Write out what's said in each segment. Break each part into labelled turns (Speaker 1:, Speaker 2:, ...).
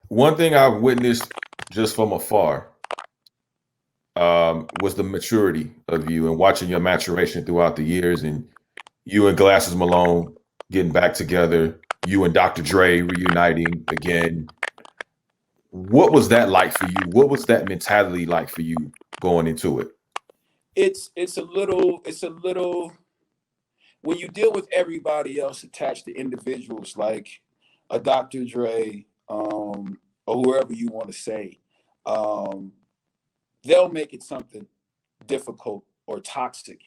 Speaker 1: One thing I've witnessed just from afar was the maturity of you and watching your maturation throughout the years, and you and Glasses Malone getting back together, you and Dr. Dre reuniting again. What was that like for you? What was that mentality like for you going into it?
Speaker 2: It's a little when you deal with everybody else attached to individuals like a Dr. Dre, or whoever you want to say, um, they'll make it something difficult or toxic.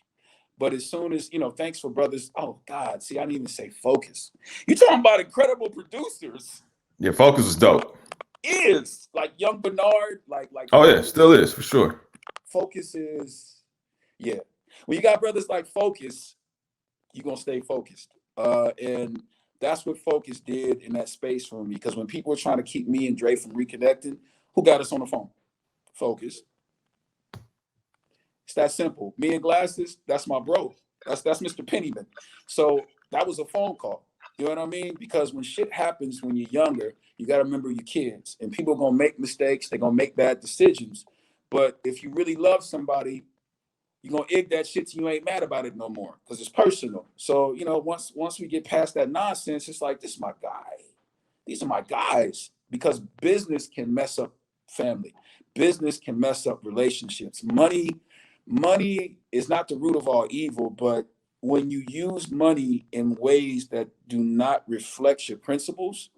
Speaker 2: But as soon as, thanks for brothers. Oh God, see, I didn't even say focus. You talking about incredible producers?
Speaker 1: Your focus was dope.
Speaker 2: Is like Young Bernard, like
Speaker 1: Oh yeah,
Speaker 2: Focus.
Speaker 1: still is for sure.
Speaker 2: Focus is, yeah. When you got brothers like Focus, you're gonna stay focused. And that's what Focus did in that space for me. Because when people were trying to keep me and Dre from reconnecting, who got us on the phone? Focus. It's that simple. Me and Glasses, that's my bro. That's Mr. Pennyman. So that was a phone call. You know what I mean? Because when shit happens when you're younger, you got to remember your kids. And people are going to make mistakes. They're going to make bad decisions. But if you really love somebody, you're going to egg that shit till you ain't mad about it no more because it's personal. So, once we get past that nonsense, it's like, this is my guy. These are my guys. Because business can mess up family. Business can mess up relationships. Money is not the root of all evil, but when you use money in ways that do not reflect your principles,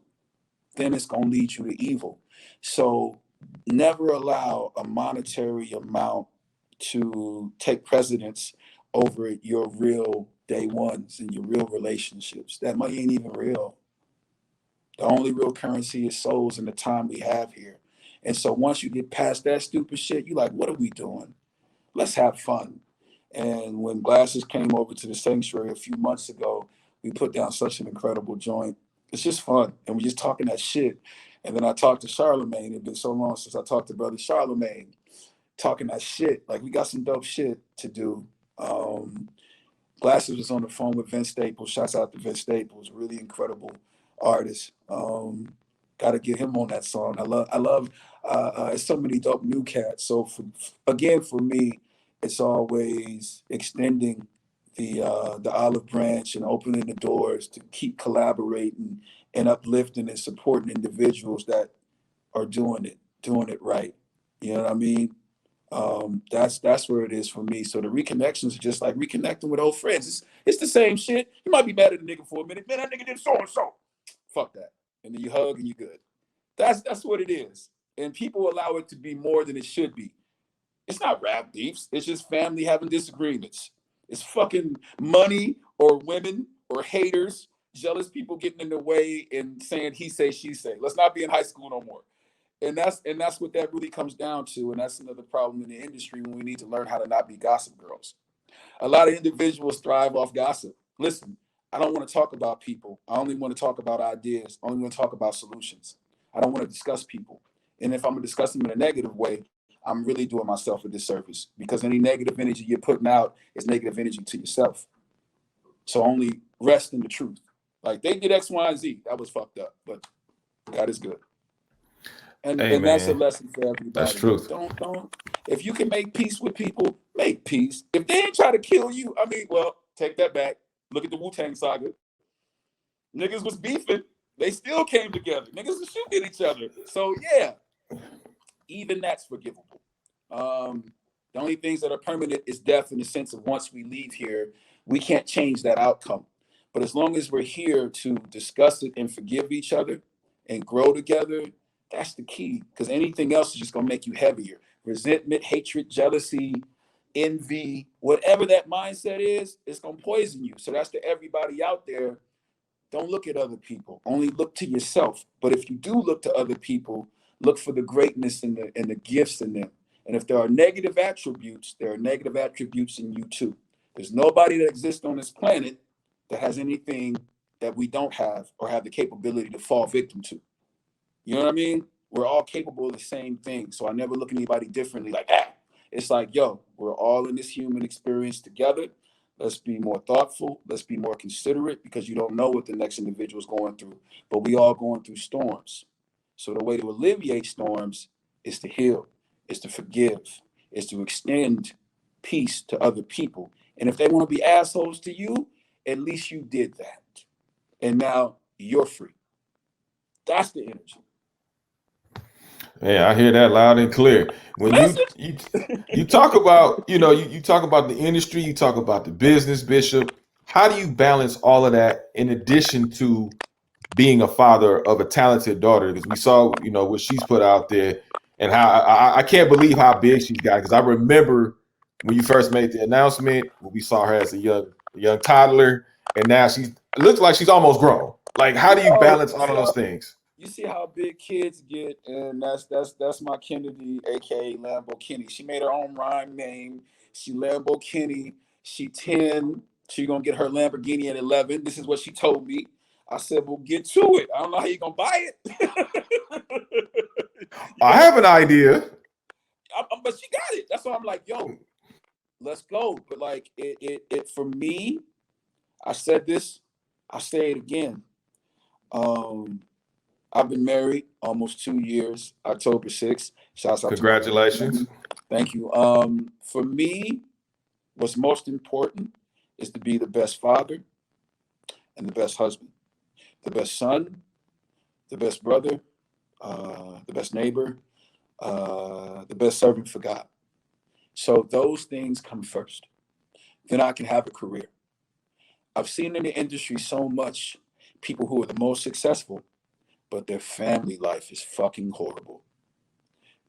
Speaker 2: then it's going to lead you to evil. So never allow a monetary amount to take precedence over your real day ones and your real relationships. That money ain't even real. The only real currency is souls and the time we have here. And so once you get past that stupid shit, you're like, what are we doing? Let's have fun. And when Glasses came over to the sanctuary a few months ago, we put down such an incredible joint. It's just fun. And we're just talking that shit. And then I talked to Charlemagne. It's been so long since I talked to brother Charlemagne, talking that shit. Like, we got some dope shit to do. Glasses was on the phone with Vince Staples. Shouts out to Vince Staples, really incredible artist. Got to get him on that song. I love. It's so many dope new cats. So again, for me, it's always extending the olive branch and opening the doors to keep collaborating and uplifting and supporting individuals that are doing it right. You know what I mean? That's where it is for me. So the reconnections are just like reconnecting with old friends. It's the same shit. You might be mad at a nigga for a minute. Man, that nigga did so and so. Fuck that. And then you hug and you good. That's what it is. And people allow it to be more than it should be. It's not rap beefs. It's just family having disagreements. It's fucking money or women or haters, jealous people getting in the way and saying he say she say. Let's not be in high school no more. And that's what that really comes down to. And that's another problem in the industry when we need to learn how to not be gossip girls. A lot of individuals thrive off gossip. Listen, I don't want to talk about people. I only want to talk about ideas. I only want to talk about solutions. I don't want to discuss people. And if I'm going to discuss them in a negative way, I'm really doing myself a disservice because any negative energy you're putting out is negative energy to yourself. So only rest in the truth. Like, they did X, Y, and Z. That was fucked up, but God is good. and
Speaker 1: Hey
Speaker 2: and that's a
Speaker 1: man,
Speaker 2: lesson for
Speaker 1: that's
Speaker 2: everybody.
Speaker 1: truth.
Speaker 2: Don't if you can make peace with people, make peace. If they ain't try to kill you, I mean, well, take that back. Look at the Wu-Tang saga. Niggas was beefing, they still came together. Niggas was shooting at each other. So yeah, even that's forgivable. The only things that are permanent is death, in the sense of once we leave here, we can't change that outcome. But as long as we're here to discuss it and forgive each other and grow together, that's the key. Because anything else is just gonna make you heavier. Resentment, hatred, jealousy, envy, whatever that mindset is, it's gonna poison you. So that's to everybody out there. Don't look at other people. Only look to yourself. But if you do look to other people, look for the greatness and the gifts in them. And if there are negative attributes, there are negative attributes in you too. There's nobody that exists on this planet that has anything that we don't have or have the capability to fall victim to. You know what I mean? We're all capable of the same thing. So I never look at anybody differently like, ah. It's like, yo, we're all in this human experience together. Let's be more thoughtful. Let's be more considerate because you don't know what the next individual is going through. But we all going through storms. So the way to alleviate storms is to heal, is to forgive, is to extend peace to other people. And if they want to be assholes to you, at least you did that. And now you're free. That's the energy.
Speaker 1: Yeah, I hear that loud and clear. When you talk about, you talk about the industry, you talk about the business, Bishop. How do you balance all of that in addition to being a father of a talented daughter? Because we saw, what she's put out there, and how I can't believe how big she's got. Because I remember when you first made the announcement, when we saw her as a young toddler, and now it looks like she's almost grown. Like, how do you balance all of those things?
Speaker 2: You see how big kids get, and that's my Kennedy, aka Lambo Kenny. She made her own rhyme name. She Lambo Kenny. She 10. She gonna get her Lamborghini at 11. This is what she told me. I said, "Well, get to it. I don't know how you gonna buy it."
Speaker 1: I have an idea.
Speaker 2: But she got it. That's why I'm like, yo, let's go. But like it for me, I said this, I say it again. I've been married almost 2 years, October 6th. Shouts out
Speaker 1: Congratulations.
Speaker 2: to thank you. For me, what's most important is to be the best father and the best husband, the best son, the best brother, the best neighbor, the best servant for God. So those things come first. Then I can have a career. I've seen in the industry so much people who are the most successful, but their family life is fucking horrible.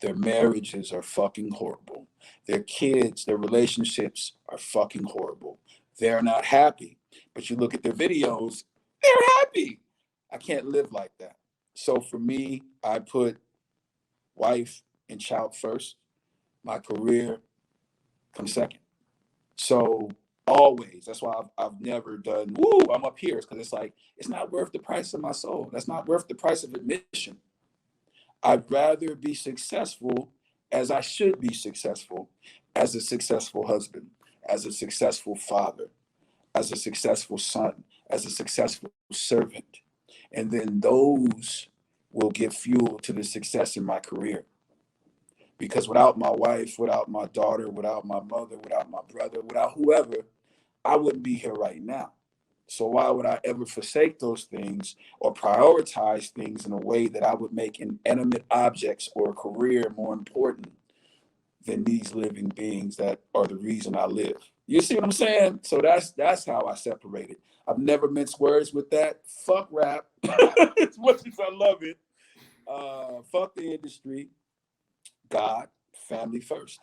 Speaker 2: Their marriages are fucking horrible. Their kids, their relationships are fucking horrible. They're not happy. But you look at their videos, they're happy. I can't live like that. So for me, I put wife and child first. My career comes second. So always, that's why I've never done, woo, I'm up here. It's because it's like, it's not worth the price of my soul. That's not worth the price of admission. I'd rather be successful as I should be successful, as a successful husband, as a successful father, as a successful son, as a successful servant. And then those will give fuel to the success in my career. Because without my wife, without my daughter, without my mother, without my brother, without whoever, I wouldn't be here right now. So why would I ever forsake those things or prioritize things in a way that I would make inanimate objects or a career more important than these living beings that are the reason I live? You see what I'm saying? So that's how I separate it. I've never minced words with that. Fuck rap. As much as I love it. Fuck the industry. God, family first.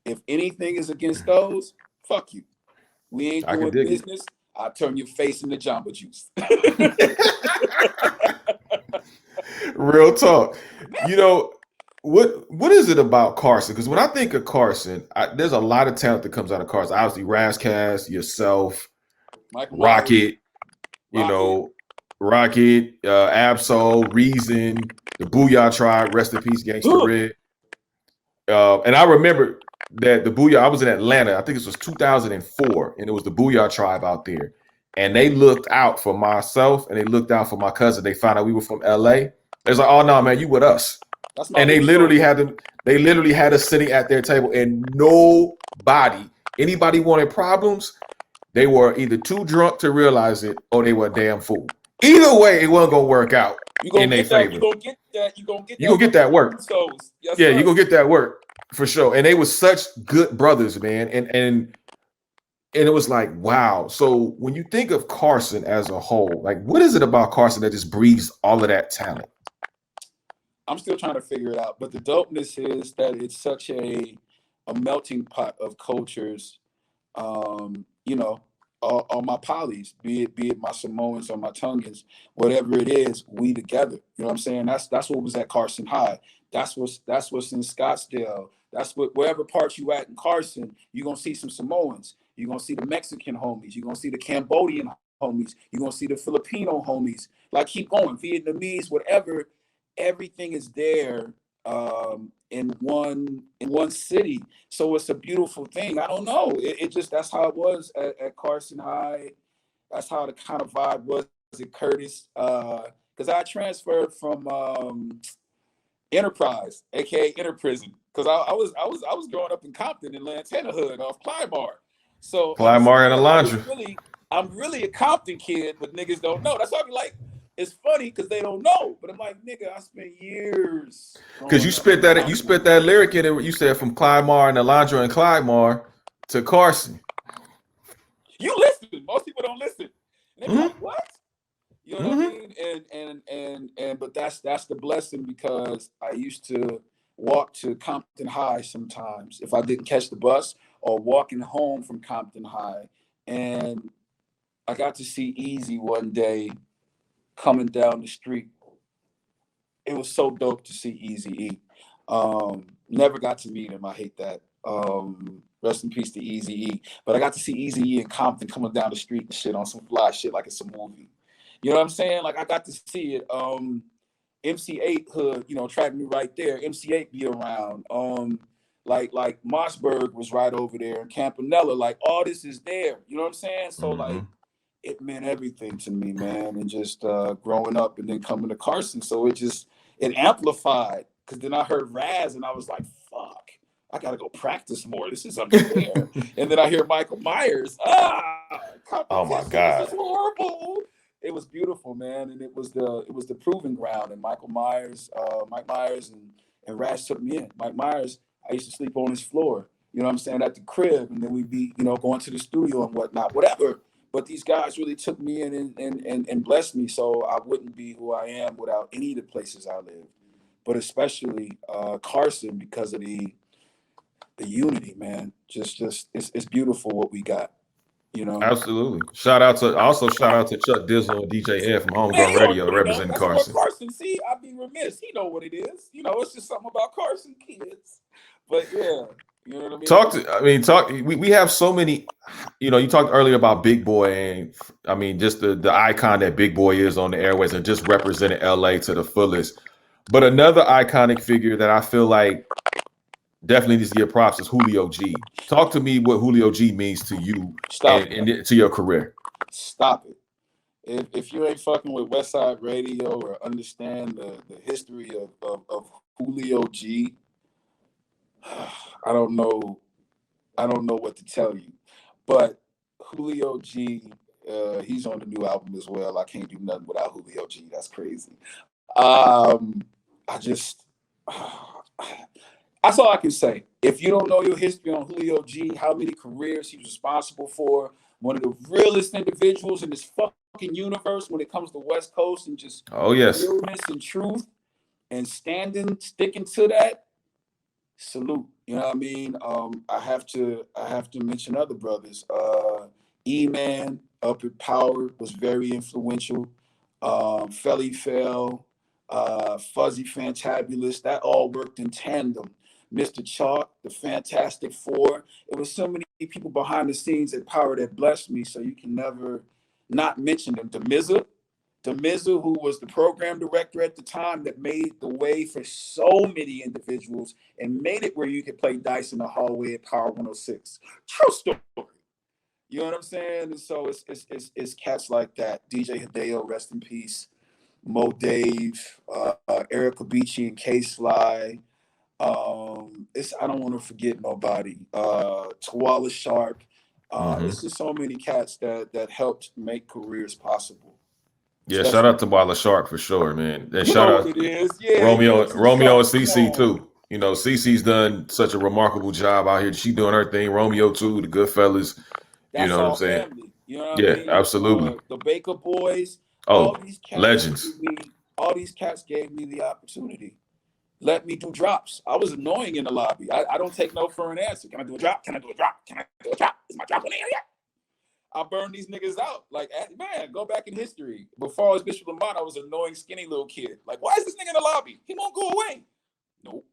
Speaker 2: If anything is against those, fuck you. We ain't doing business. I'll turn your face into Jamba Juice.
Speaker 1: Real talk. What is it about Carson? Because when I think of Carson, there's a lot of talent that comes out of Carson. Obviously, Razcast, yourself,
Speaker 2: Michael
Speaker 1: Rocket, Rocket, Absol, Reason, the Booyah Tribe, rest in peace, Gangsta Red. And I remember that the Booyah, I was in Atlanta, I think this was 2004, and it was the Booyah Tribe out there. And they looked out for myself and they looked out for my cousin. They found out we were from LA. They was like, oh no, man, you with us. And they literally had us sitting at their table, and anybody wanted problems, they were either too drunk to realize it or they were a damn fool. Either way, it wasn't gonna work out in their favor.
Speaker 2: You're gonna get that. You're gonna
Speaker 1: get that work.
Speaker 2: Yes,
Speaker 1: yeah, you're gonna get that work for sure. And they were such good brothers, man. And it was like, wow. So when you think of Carson as a whole, like, what is it about Carson that just breeds all of that talent?
Speaker 2: I'm still trying to figure it out. But the dopeness is that it's such a melting pot of cultures. All my polys, be it my Samoans or my Tongans, whatever it is, we together. You know what I'm saying? That's what was at Carson High. That's what's in Scottsdale. That's what wherever part you at in Carson, you're gonna see some Samoans. You're gonna see the Mexican homies. You're gonna see the Cambodian homies. You're gonna see the Filipino homies. Like, keep going, Vietnamese, whatever. Everything is there in one city. So it's a beautiful thing. I don't know. It just, that's how it was at Carson High. That's how the kind of vibe was at Curtis. Because I transferred from Enterprise, aka Inner Prison, because I was growing up in Compton in Lantana Hood off Clymar. So I'm
Speaker 1: Clyde Mar
Speaker 2: sitting
Speaker 1: and
Speaker 2: there,
Speaker 1: Alondra.
Speaker 2: I'm really a Compton kid, but niggas don't know. That's why I be like, it's funny because they don't know. But I'm like, nigga, I spent years
Speaker 1: Because
Speaker 2: growing up in
Speaker 1: you
Speaker 2: Compton.
Speaker 1: spit that lyric in it. You said from Clyde Mar and Alondra and Clyde Mar to Carson.
Speaker 2: You listen. Most people don't listen. And they be
Speaker 1: Mm-hmm.
Speaker 2: like, what? You know what I
Speaker 1: Mm-hmm.
Speaker 2: mean? And but that's the blessing, because I used to walk to Compton High sometimes if I didn't catch the bus, or walking home from Compton High. And I got to see Easy one day coming down the street. It was so dope to see Easy E. Never got to meet him. I hate that. Rest in peace to Easy E. But I got to see Easy E in Compton coming down the street and shit on some fly shit like it's a movie. You know what I'm saying? Like I got to see it. MC8 hood, tracked me right there. MC8 be around. Like Mossberg was right over there, and Campanella. Like all this is there. You know what I'm saying? So
Speaker 1: Mm-hmm.
Speaker 2: like it meant everything to me, man. And just growing up and then coming to Carson, so it amplified. Because then I heard Raz and I was like, fuck, I gotta go practice more. This is unfair. And then I hear Michael Myers.
Speaker 1: Oh my
Speaker 2: Competition. This is
Speaker 1: God.
Speaker 2: horrible. It was beautiful, man, and it was the proving ground. And Mike Myers and Raz took me in. Mike Myers, I used to sleep on his floor. You know what I'm saying, at the crib, and then we'd be going to the studio and whatnot, whatever. But these guys really took me in and blessed me, so I wouldn't be who I am without any of the places I lived. But especially Carson, because of the unity, man. Just it's beautiful what we got.
Speaker 1: Absolutely. Shout out to Chuck Dizzle and DJ Ed from
Speaker 2: Man,
Speaker 1: Homegrown
Speaker 2: he
Speaker 1: Radio
Speaker 2: already know.
Speaker 1: representing
Speaker 2: That's what
Speaker 1: Carson.
Speaker 2: Carson. See, I'd be remiss. He know what it is. It's just something about Carson kids. But yeah, you know what I mean?
Speaker 1: We have so many, you talked earlier about Big Boy, and I mean, just the icon that Big Boy is on the airways and just represented LA to the fullest. But another iconic figure that I feel like definitely needs to get props is Julio G. Talk to me what Julio G means to you
Speaker 2: Stop it.
Speaker 1: and to your career.
Speaker 2: Stop it. If you ain't fucking with Westside Radio or understand the history of Julio G, I don't know. I don't know what to tell you. But Julio G, he's on the new album as well. I can't do nothing without Julio G. That's crazy. I just that's all I can say. If you don't know your history on Julio G, how many careers he was responsible for, one of the realest individuals in this fucking universe when it comes to West Coast, and just
Speaker 1: Oh yes.
Speaker 2: realness and truth and sticking to that. Salute. You know what I mean? I have to mention other brothers. E-Man up at Power was very influential. Felly Fell, Fuzzy Fantabulous, that all worked in tandem. Mr. Chalk, the Fantastic Four. It was so many people behind the scenes at Power that blessed me, so you can never not mention them. DeMizza, who was the program director at the time, that made the way for so many individuals and made it where you could play dice in the hallway at Power 106. True story. You know what I'm saying? And so it's cats like that. DJ Hideo, rest in peace. Mo Dave, Erica Beachy and K-Sly. I don't want to forget nobody. Tawala Sharp. It's just so many cats that helped make careers possible.
Speaker 1: Yeah, shout out to Walla Sharp for sure, man. And
Speaker 2: You
Speaker 1: shout
Speaker 2: know what
Speaker 1: out
Speaker 2: it is. Yeah,
Speaker 1: Romeo
Speaker 2: Too
Speaker 1: Romeo and
Speaker 2: Sharp. Come
Speaker 1: CC
Speaker 2: on.
Speaker 1: too. CC's done such a remarkable job out here. She doing her thing. Romeo too, the Goodfellas. You
Speaker 2: That's
Speaker 1: know what I'm
Speaker 2: all
Speaker 1: saying?
Speaker 2: family. You know what I
Speaker 1: Yeah,
Speaker 2: mean?
Speaker 1: absolutely.
Speaker 2: The Baker Boys, all
Speaker 1: Oh,
Speaker 2: these cats
Speaker 1: legends.
Speaker 2: gave me the opportunity. Let me do drops. I was annoying in the lobby. I don't take no for an answer. Can I do a drop? Can I do a drop? Can I do a drop? Is my drop on the air yet? I burn these niggas out. Like, man, go back in history. Before I was Bishop Lamont, I was an annoying, skinny little kid. Like, why is this nigga in the lobby? He won't go away. Nope.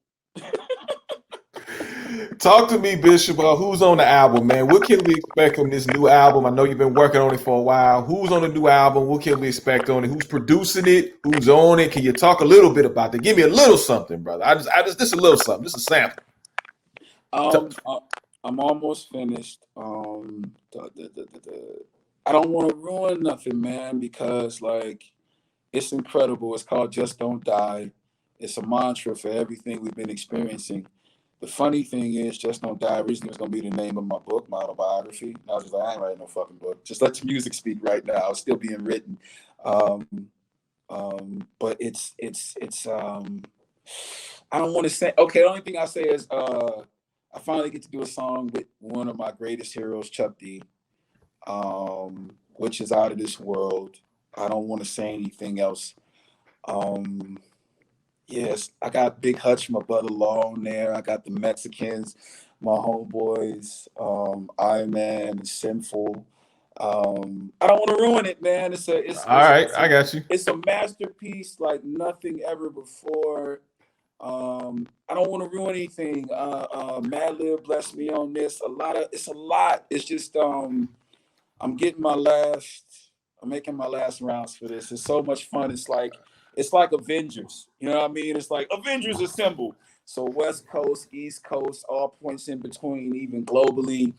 Speaker 1: Talk to me, Bishop, about who's on the album, man. What can we expect from this new album? I know you've been working on it for a while. Who's on the new album? What can we expect on it? Who's producing it? Who's on it? Can you talk a little bit about that? Give me a little something, brother. Just a little something, just a sample.
Speaker 2: I'm almost finished. I don't want to ruin nothing, man, because like it's incredible. It's called Just Don't Die. It's a mantra for everything we've been experiencing. The funny thing is, Just Don't Die originally was going to be the name of my book, my autobiography. And I was just like, I ain't writing no fucking book. Just let the music speak right now. It's still being written. But I don't want to say, okay, the only thing I say is I finally get to do a song with one of my greatest heroes, Chuck D, which is out of this world. I don't want to say anything else. Yes, I got Big Hutch, my brother Law on there. I got the Mexicans, my homeboys, Iron Man, and Sinful. I don't want to ruin it, man.
Speaker 1: All right, I got you.
Speaker 2: It's a masterpiece like nothing ever before. I don't want to ruin anything. Madlib blessed me on this. It's a lot. It's just I'm getting I'm making my last rounds for this. It's so much fun. It's like Avengers. You know what I mean? It's like Avengers Assemble. So West Coast, East Coast, all points in between, even globally.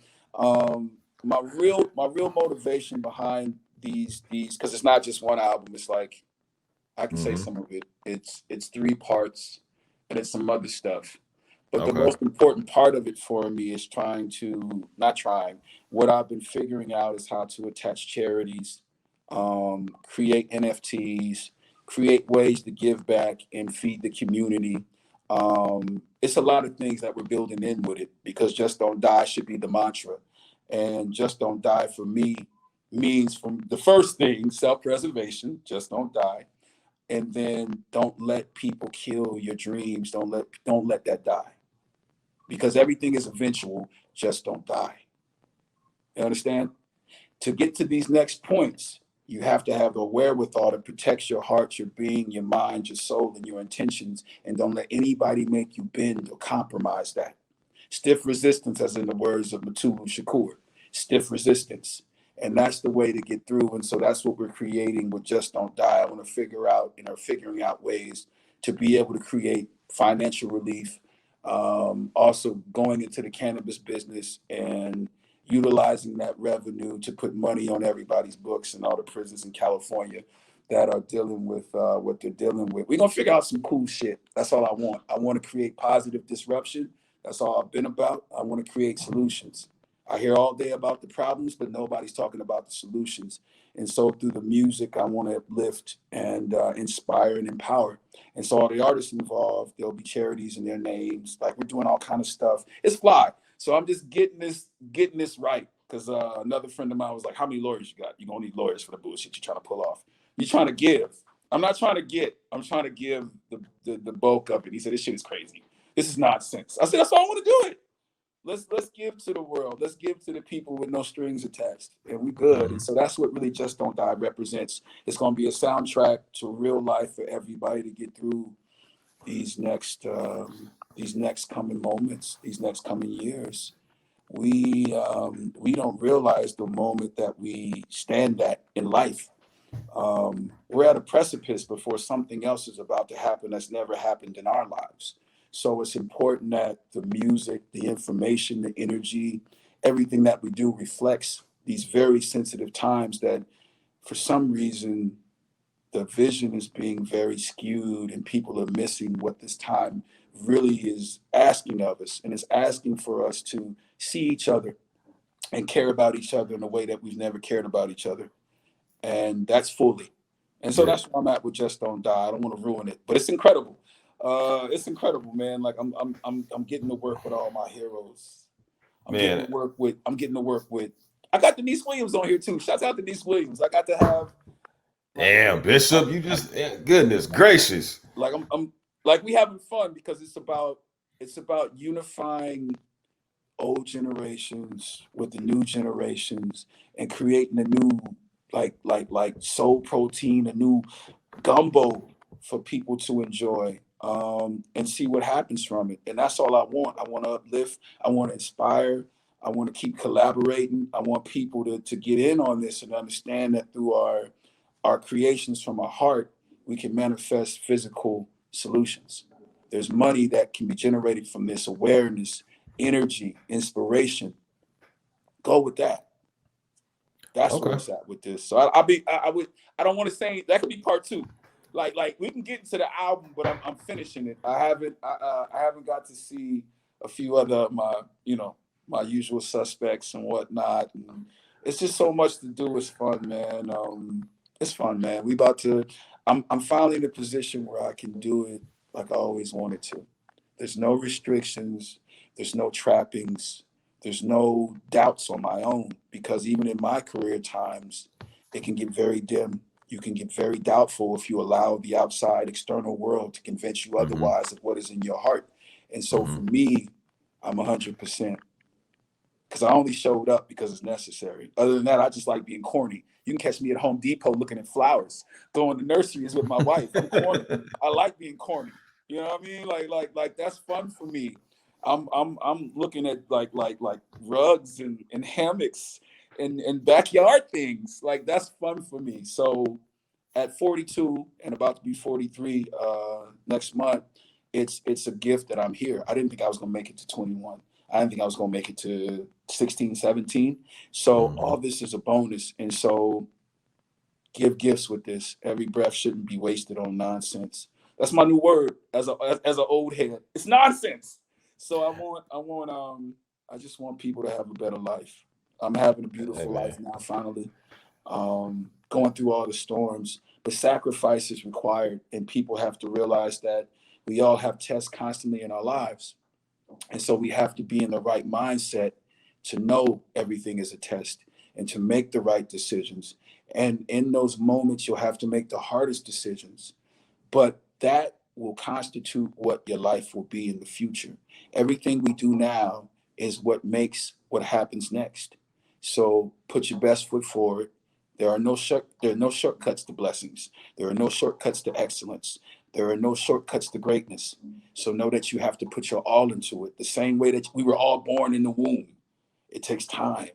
Speaker 2: My real motivation behind these because it's not just one album. It's like I can say some of it. It's 3 parts and it's some other stuff. But the most important part of it for me is what I've been figuring out is how to attach charities, create NFTs, create ways to give back and feed the community. It's a lot of things that we're building in with it because Just Don't Die should be the mantra. And Just Don't Die for me means from the first thing, self-preservation, just don't die. And then don't let people kill your dreams. Don't let that die. Because everything is eventual, just don't die. You understand? To get to these next points, you have to have the wherewithal to protect your heart, your being, your mind, your soul, and your intentions, and don't let anybody make you bend or compromise that. Stiff resistance, as in the words of Matulu Shakur, stiff resistance. And that's the way to get through. And so that's what we're creating with Just Don't Die. I want to figure out and are figuring out ways to be able to create financial relief. Also going into the cannabis business and utilizing that revenue to put money on everybody's books and all the prisons in California that are dealing with what they're dealing with. We're going to figure out some cool shit. That's all I want. I want to create positive disruption. That's all I've been about. I want to create solutions. I hear all day about the problems, but nobody's talking about the solutions. And so through the music, I want to uplift and inspire and empower. And so all the artists involved, there'll be charities in their names. Like we're doing all kind of stuff. It's fly. So I'm just getting this right. Because another friend of mine was like, how many lawyers you got? You're going to need lawyers for the bullshit you're trying to pull off. You're trying to give. I'm not trying to get. I'm trying to give the bulk of it. He said, this shit is crazy. This is nonsense. I said, that's all I want to do it. Let's give to the world. Let's give to the people with no strings attached, and we good. And so that's what really Just Don't Die represents. It's going to be a soundtrack to real life for everybody to get through these next coming moments, these next coming years. We don't realize the moment that we stand at in life. We're at a precipice before something else is about to happen that's never happened in our lives. So it's important that the music, the information, the energy, everything that we do reflects these very sensitive times that for some reason the vision is being very skewed and people are missing what this time really is asking of us. And it's asking for us to see each other and care about each other in a way that we've never cared about each other. And that's fully. And so that's where I'm at with Just Don't Die. I don't want to ruin it, but it's incredible. It's incredible, man. Like I'm getting to work with all my heroes. I'm getting to work with. I got Denise Williams on here too. Shouts out to Denise Williams. I got to have.
Speaker 1: Damn, Bishop, you just goodness gracious.
Speaker 2: Like I'm like we having fun because it's about unifying old generations with the new generations and creating a new like soul protein, a new gumbo for people to enjoy and see what happens from it. And that's all I want. I want to uplift. I want to inspire. I want to keep collaborating. I want people to get in on this and understand that through our creations from our heart, we can manifest physical solutions. There's money that can be generated from this awareness, energy, inspiration. Go with that. That's where it's at with this. So I don't want to say that could be part 2. like we can get into the album, but I'm finishing it. I haven't got to see a few other my my usual suspects and whatnot. And it's just so much to do. It's fun, man. It's fun, man. We about to. I'm finally in a position where I can do it like I always wanted to. There's no restrictions. There's no trappings. There's no doubts on my own, because even in my career times, it can get very dim. You can get very doubtful if you allow the outside external world to convince you
Speaker 1: Hmm.
Speaker 2: otherwise of what is in your heart. And so for
Speaker 1: Hmm.
Speaker 2: me, I'm 100%, because I only showed up because it's necessary. Other than that, I just like being corny. You can catch me at Home Depot looking at flowers, going to nurseries with my wife. I'm corny. I like being corny. You know what I mean? Like that's fun for me. I'm looking at like rugs and hammocks and backyard things. Like that's fun for me. So at 42 and about to be 43 next month, it's a gift that I'm here. I didn't think I was gonna make it to 21. I didn't think I was gonna make it to 16, 17. So
Speaker 1: Hmm.
Speaker 2: all this is a bonus. And so give gifts with this. Every breath shouldn't be wasted on nonsense. That's my new word as an old head. It's nonsense. So I just want people to have a better life. I'm having a
Speaker 1: Hey,
Speaker 2: beautiful
Speaker 1: man.
Speaker 2: life now, finally. Going through all the storms, but sacrifice is required, and people have to realize that we all have tests constantly in our lives. And so we have to be in the right mindset to know everything is a test and to make the right decisions. And in those moments, you'll have to make the hardest decisions, but that will constitute what your life will be in the future. Everything we do now is what makes what happens next. So put your best foot forward. There are no shortcuts to blessings. There are no shortcuts to excellence. There are no shortcuts to greatness. So know that you have to put your all into it. The same way that we were all born in the womb. It takes time.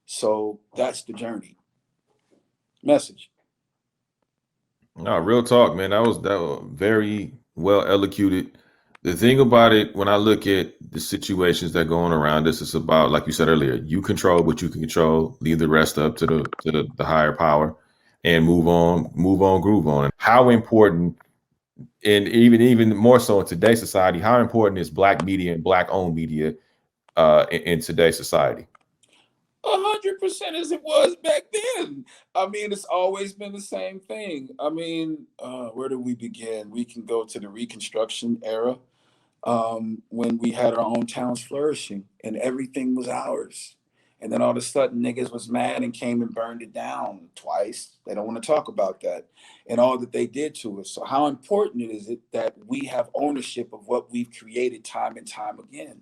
Speaker 2: So that's the journey. Message.
Speaker 1: No, real talk, man. That was very well elocuted. The thing about it, when I look at the situations that go on around us, it's about, like you said earlier, you control what you can control, leave the rest up to the higher power, and move on, groove on. And how important, and even more so in today's society, how important is black media and black owned media in today's society?
Speaker 2: 100% as it was back then. I mean, it's always been the same thing. I mean, where do we begin? We can go to the Reconstruction era, when we had our own towns flourishing and everything was ours. And then all of a sudden, niggas was mad and came and burned it down twice. They don't want to talk about that and all that they did to us. So, how important is it that we have ownership of what we've created time and time again?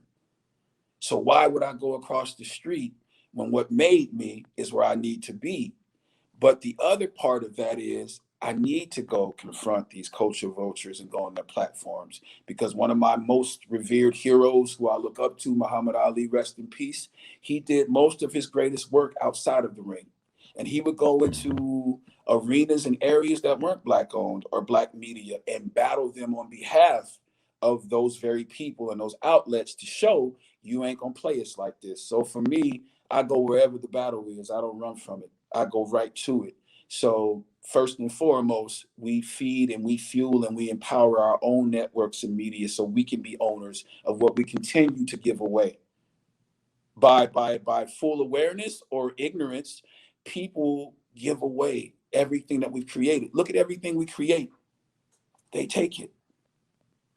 Speaker 2: So why would I go across the street when what made me is where I need to be? But the other part of that is I need to go confront these culture vultures and go on their platforms, because one of my most revered heroes, who I look up to, Muhammad Ali, rest in peace, he did most of his greatest work outside of the ring. And he would go
Speaker 1: Mhm.
Speaker 2: into arenas and areas that weren't black owned or black media and battle them on behalf of those very people and those outlets to show you ain't gonna play us like this. So for me, I go wherever the battle is. I don't run from it. I go right to it. So first and foremost, we feed and we fuel and we empower our own networks and media so we can be owners of what we continue to give away. By full awareness or ignorance, people give away everything that we've created. Look at everything we create. They take it.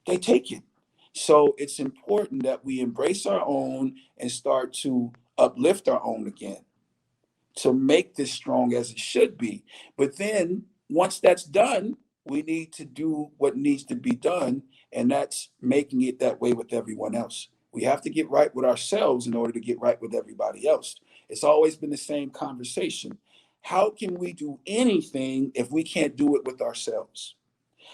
Speaker 2: They take it. So it's important that we embrace our own and start to uplift our own again, to make this strong as it should be. But then once that's done, we need to do what needs to be done, and that's making it that way with everyone else. We have to get right with ourselves in order to get right with everybody else. It's always been the same conversation. How can we do anything if we can't do it with ourselves?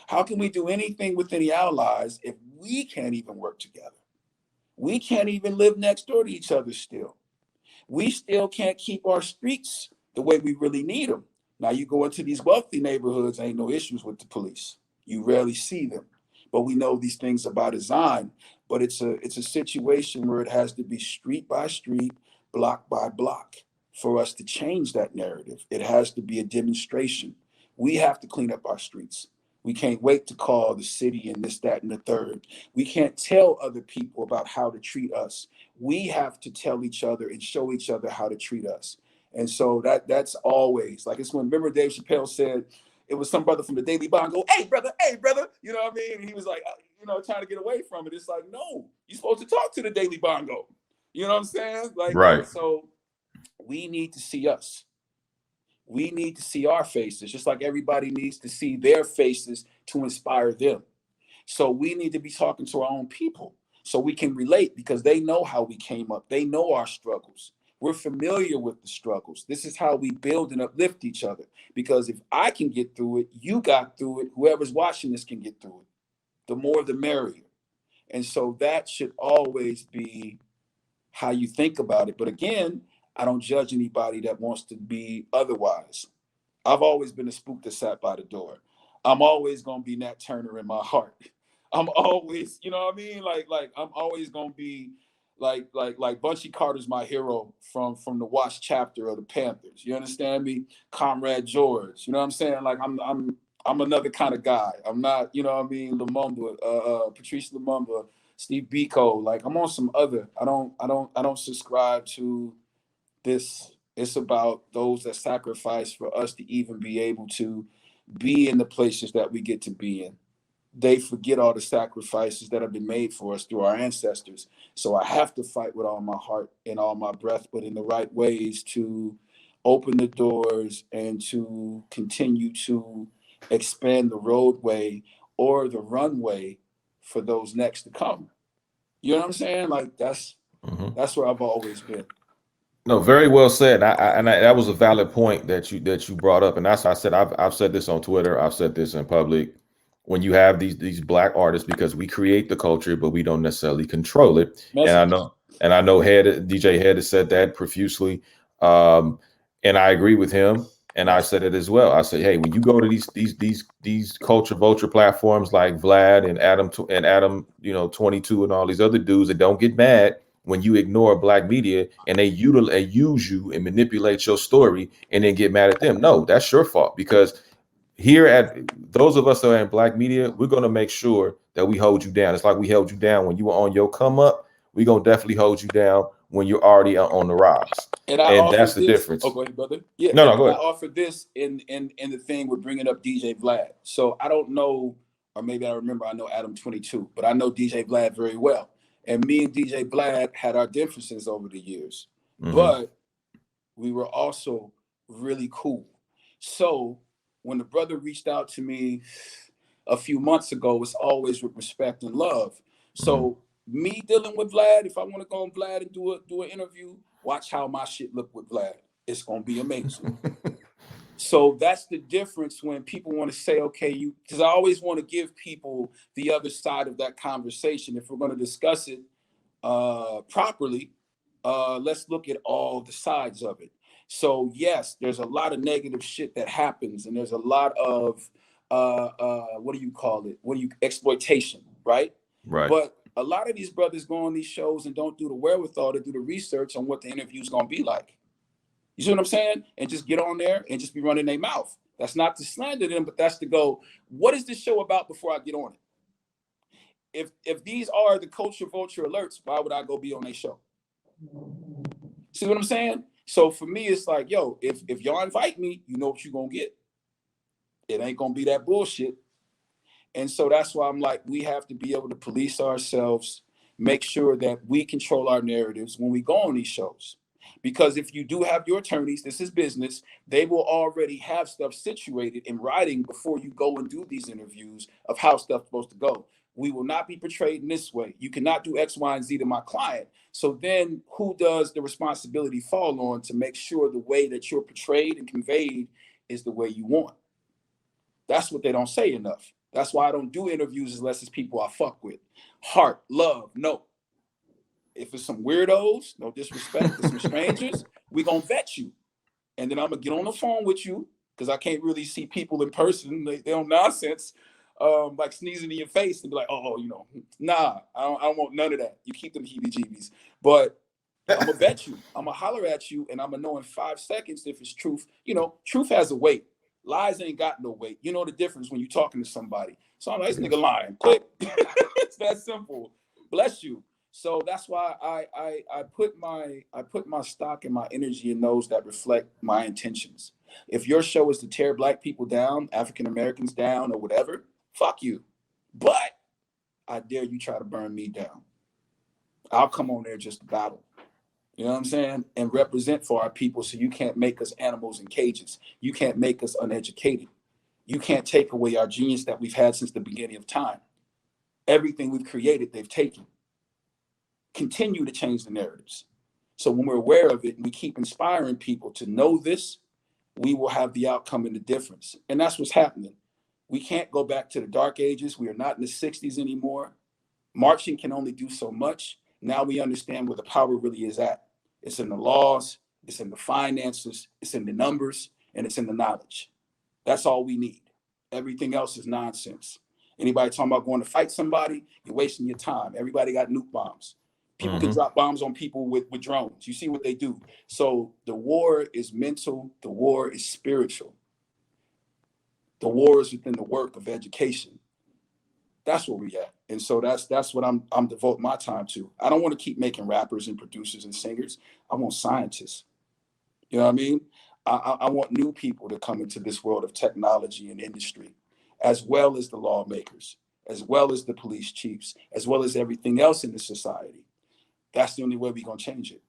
Speaker 2: How can we do anything with any allies if we can't even work together? We can't even live next door to each other still. We still can't keep our streets the way we really need them. Now you go into these wealthy neighborhoods, ain't no issues with the police. You rarely see them. But we know these things are by design. But it's a situation where it has to be street by street, block by block, for us to change that narrative. It has to be a demonstration. We have to clean up our streets. We can't wait to call the city and this, that, and the third. We can't tell other people about how to treat us. We have to tell each other and show each other how to treat us. And so that's always like, it's when, remember Dave Chappelle said, it was some brother from the Daily Bongo, hey brother, you know what I mean? And he was like, you know, trying to get away from it. It's like, no, you're supposed to talk to the Daily Bongo. You know what I'm saying?
Speaker 1: Right.
Speaker 2: So we need to see us. We need to see our faces, just like everybody needs to see their faces to inspire them. So we need to be talking to our own people so we can relate, because they know how we came up. They know our struggles. We're familiar with the struggles. This is how we build and uplift each other. Because if I can get through it, you got through it, whoever's watching this can get through it. The more, the merrier. And so that should always be how you think about it. But again, I don't judge anybody that wants to be otherwise. I've always been a spook that sat by the door. I'm always gonna be Nat Turner in my heart. I'm always, you know what I mean? Like I'm always gonna be like Bunchy Carter's my hero from the Watch chapter of the Panthers. You understand me? Comrade George. You know what I'm saying? Like I'm another kind of guy. I'm not, you know what I mean, Lumumba, Patrice Lumumba, Steve Biko. Like I'm on some other. I don't subscribe to this. It's about those that sacrifice for us to even be able to be in the places that we get to be in. They forget all the sacrifices that have been made for us through our ancestors. So I have to fight with all my heart and all my breath, but in the right ways to open the doors and to continue to expand the roadway or the runway for those next to come. You know what I'm saying? Like that's where I've always been.
Speaker 1: No, very well said. That was a valid point that you brought up, and that's I said I've said this on Twitter. I've said this in public. When you have these black artists, because we create the culture, but we don't necessarily control it.
Speaker 2: Message.
Speaker 1: And I know DJ Head has said that profusely, and I agree with him. And I said it as well. I said, hey, when you go to these culture vulture platforms like Vlad and Adam, 22 and all these other dudes that don't get mad when you ignore black media and they use you and manipulate your story and then get mad at them. No, that's your fault, because here at those of us that are in black media, we're going to make sure that we hold you down. It's like we held you down when you were on your come up. We're going to definitely hold you down when you're already on the rise. And that's the difference.
Speaker 2: Oh, go ahead, brother. Yeah,
Speaker 1: no, go
Speaker 2: I
Speaker 1: ahead.
Speaker 2: offer this in the thing with bringing up DJ Vlad. So I don't know, or maybe I remember, I know Adam 22, but I know DJ Vlad very well. And me and DJ Vlad had our differences over the years, but we were also really cool. So when the brother reached out to me a few months ago, it's always with respect and love. So me dealing with Vlad, if I want to go on Vlad and do an interview, watch how my shit look with Vlad. It's gonna be amazing. So that's the difference when people want to say, okay, because I always want to give people the other side of that conversation. If we're going to discuss it properly, let's look at all the sides of it. So yes, there's a lot of negative shit that happens, and there's a lot of what do you call it? Exploitation, right?
Speaker 1: Right.
Speaker 2: But a lot of these brothers go on these shows and don't do the wherewithal to do the research on what the interview is gonna be like. You see what I'm saying? And just get on there and just be running their mouth. That's not to slander them, but that's to go, what is this show about before I get on it? If these are the culture vulture alerts, why would I go be on a show? See what I'm saying? So for me, it's like, yo, if y'all invite me, you know what you're gonna get. It ain't gonna be that bullshit. And so that's why I'm like, we have to be able to police ourselves, make sure that we control our narratives when we go on these shows. Because if you do have your attorneys, this is business, they will already have stuff situated in writing before you go and do these interviews of how stuff's supposed to go. We will not be portrayed in this way. You cannot do X, Y, and Z to my client. So then who does the responsibility fall on to make sure the way that you're portrayed and conveyed is the way you want? That's what they don't say enough. That's why I don't do interviews unless it's people I fuck with. Heart, love, no. If it's some weirdos, no disrespect, it's some strangers, we gonna vet you. And then I'm gonna get on the phone with you, because I can't really see people in person. They don't nonsense, like sneezing in your face and be like, oh, nah, I don't want none of that. You keep them heebie-jeebies. But I'm gonna vet you. I'm gonna holler at you, and I'm gonna know in 5 seconds if it's truth. Truth has a weight. Lies ain't got no weight. You know the difference when you're talking to somebody. So I'm like, this nigga lying. Click. It's that simple. Bless you. So that's why I put my stock and my energy in those that reflect my intentions. If your show is to tear black people down, African Americans down, or whatever, fuck you. But I dare you try to burn me down. I'll come on there just to battle. You know what I'm saying? And represent for our people, so you can't make us animals in cages. You can't make us uneducated. You can't take away our genius that we've had since the beginning of time. Everything we've created, they've taken. Continue to change the narratives. So when we're aware of it and we keep inspiring people to know this, we will have the outcome and the difference. And that's what's happening. We can't go back to the dark ages. We are not in the 60s anymore. Marching can only do so much. Now we understand where the power really is at. It's in the laws, it's in the finances, it's in the numbers, and it's in the knowledge. That's all we need. Everything else is nonsense. Anybody talking about going to fight somebody, you're wasting your time. Everybody got nuke bombs. People can drop bombs on people with drones. You see what they do. So the war is mental, the war is spiritual. The war is within the work of education. That's where we at. And so that's what I'm devoting my time to. I don't want to keep making rappers and producers and singers. I want scientists. You know what I mean? I want new people to come into this world of technology and industry, as well as the lawmakers, as well as the police chiefs, as well as everything else in the society. That's the only way we're gonna change it.